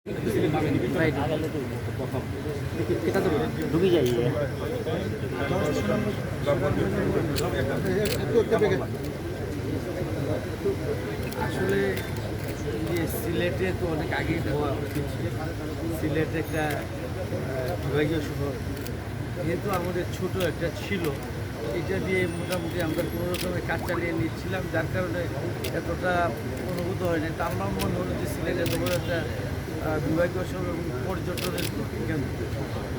kita tuh डूबी जाइए আসলে যে সিলেটে তো অনেক আগেই দেওয়া উচিত ছিল। সিলেট একটা বিভাগীয় শহর, যেহেতু আমাদের ছোট একটা ছিল, এটা দিয়ে মোটামুটি আমরা কোনো রকমের কাজ চালিয়ে নিচ্ছিলাম, যার কারণে এতটা অনুভূত হয়নি। তা আমার মনে হলো যে সিলেট এত বড় একটা বিভাগীয় শহর এবং পর্যটনের কেন্দ্র,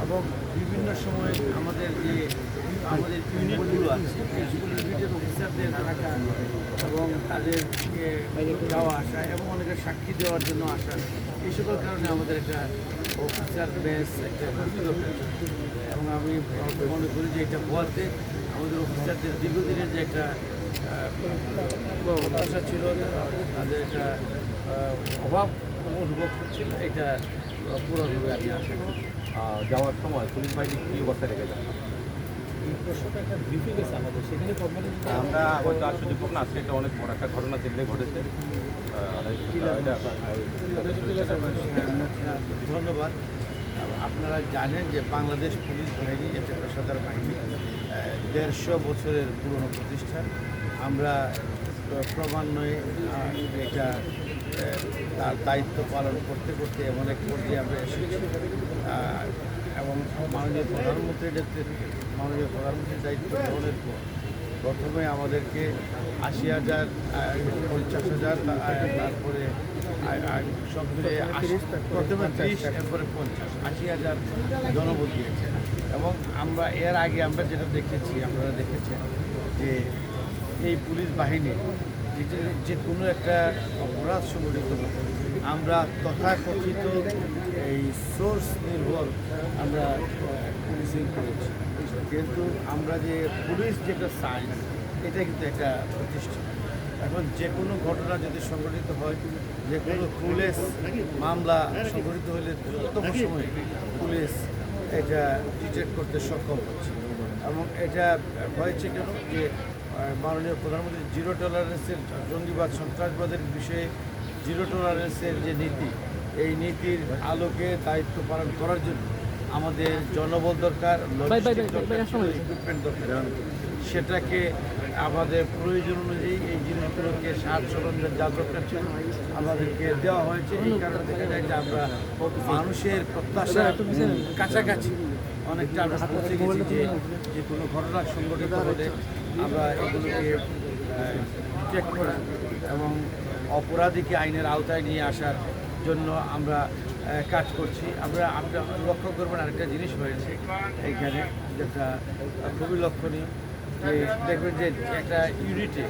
এবং বিভিন্ন সময় আমাদের ইউনিটগুলো আছে, এইগুলো ইউনিটের অফিসারদের থাকা এবং তাদেরকে যাওয়া আসা এবং অনেকের সাক্ষী দেওয়ার জন্য আসা, এই সকল কারণে আমাদের একটা অফিসার বেস একটা এবং আমি মনে করি যে এটা বলতে আমাদের অফিসারদের দীর্ঘদিনের যে একটা প্রত্যাশা ছিল, তাদের একটা অভাব অনুভব করছিল, এটা পূরণ হবে আমি আশা করি। যাওয়ার সময় পুলিশ বাহিনী কী অবস্থা রেখে যান? এই প্রশ্নটা একটা ব্রিফিং আছে আমাদের, সেখানে আমরা হয়তো আর সুযোগ পাবো না। আজকে এটা অনেক বড় একটা ঘটনা দিল্লি ঘটেছে। ধন্যবাদ। আপনারা জানেন যে বাংলাদেশ পুলিশ বাহিনী একটা পেশাদার বাহিনী, 150 বছরের পুরনো প্রতিষ্ঠান। আমরা ক্রমান্বয়ে এটা তার দায়িত্ব পালন করতে করতে এমন এক পর্যায়ে আমরা এসেছি, এবং মাননীয় প্রধানমন্ত্রীর নেতৃত্বে মাননীয় প্রধানমন্ত্রীর দায়িত্ব গ্রহণের পর প্রথমে আমাদেরকে 80,000, 50,000, তারপরে সব মিলে 80, প্রথমে 30, এরপরে 50, 80,000 জনবল দিয়েছে। এবং আমরা এর আগে আমরা যেটা দেখেছি, আপনারা দেখেছেন যে এই পুলিশ বাহিনী যে কোনো একটা অপরাধ সংগঠিত হতো, আমরা তথাকথিত এই সোর্স নির্ভর আমরা পুলিশিং করেছি। কিন্তু আমরা যে পুলিশ যেটা সায়েন্স, এটা কিন্তু একটা প্রতিষ্ঠান। এখন যে কোনো ঘটনা যদি সংঘটিত হয়, যে কোনো পুলিশ মামলা সংঘটিত হলে দ্রুততম সময়ে পুলিশ এটা ডিটেক্ট করতে সক্ষম হচ্ছে। এবং এটা হয়েছে কেন যে মাননীয় প্রধানমন্ত্রী জিরো টলারেন্সের জঙ্গিবাদ সন্ত্রাসবাদের বিষয়ে জিরো টলারেন্সের যে নীতি, এই নীতির আলোকে দায়িত্ব পালন করার জন্য আমাদের জনবল দরকার, ইকুইপমেন্ট দরকার। সেটাকে আমাদের প্রয়োজন অনুযায়ী এই জিনিসগুলোকে সাজ সরঞ্জাম যা দরকার ছিল আমাদেরকে দেওয়া হয়েছে। এই কারণে দেখা যায় যে আমরা মানুষের প্রত্যাশা কাছাকাছি অনেকটা আমরা পৌঁছে গেছি যে কোনো ঘটনা সংঘটিত হলে আমরা এগুলোকে চেক করা এবং অপরাধীকে আইনের আওতায় নিয়ে আসার জন্য আমরা কাজ করছি। আমরা লক্ষ্য করবেন আরেকটা জিনিস হয়েছে এইখানে, যেটা খুবই লক্ষণীয়, যে দেখবেন যে একটা ইউনিটে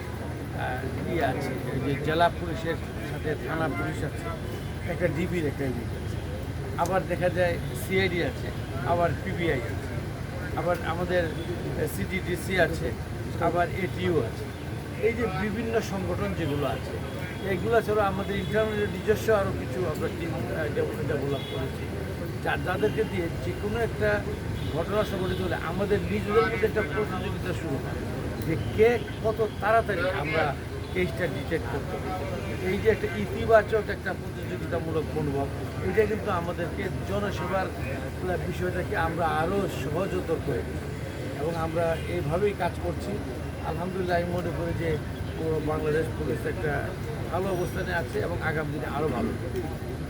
ইয়ে আছে, যে জেলা পুলিশের সাথে থানা পুলিশ আছে, একটা ডিবির একটা ইউনিট আছে, আবার দেখা যায় সিআইডি আছে, আবার পিবিআই আছে, আবার আমাদের সিটিডিসি আছে, আবার এটিও আছে। এই যে বিভিন্ন সংগঠন যেগুলো আছে, এইগুলো ছাড়া আমাদের ইন্টারনাল নিজস্ব আরও কিছু আমরা টিম ডেভেলপ করেছি, যাদেরকে দিয়ে যে কোনো একটা ঘটনা সংঘটিত হলে আমাদের নিজেদের মধ্যে একটা প্রতিযোগিতা শুরু হয় যে কে কত তাড়াতাড়ি আমরা কেসটা ডিটেক্ট করতে পারি। এই যে একটা ইতিবাচক একটা প্রতিযোগিতামূলক মনোভাব, এটা কিন্তু আমাদেরকে জনসেবার বিষয়টাকে আমরা আরও সহজতর করে দিই, এবং আমরা এইভাবেই কাজ করছি। আলহামদুলিল্লাহ আমি মনে করি যে বাংলাদেশ পুলিশ একটা ভালো অবস্থানে আছে এবং আগামী দিনে আরও ভালো।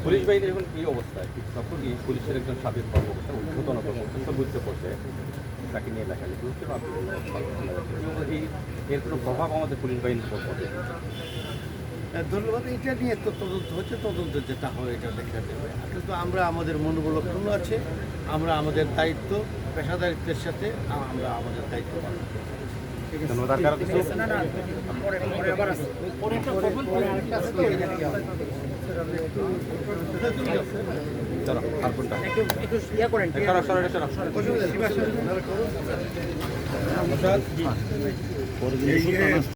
পুলিশ বাহিনীর এখন কী অবস্থায়? তখন কি পুলিশের একজন সাবেক কর্মকর্তা ঊর্ধ্বতন কর্মকর্তা সর্বোচ্চ পর্যায়ে তাকে নিয়ে লেখালেখি হচ্ছে বা এর কোনো প্রভাব আমাদের পুলিশ বাহিনীর উপর পড়ে? ধন্যবাদ। এটা নিয়ে তো তদন্ত হচ্ছে, তদন্ত যেটা হয় এটা দেখা দেবে। কিন্তু আমরা আমাদের মনোবলক্ষণ আছে, আমরা আমাদের দায়িত্ব পেশাদারিত্বের সাথে আমরা আমাদের দায়িত্ব পালন করি। ধন্যবাদ। কারো কিছু চলো আর কোনটা সরাসরি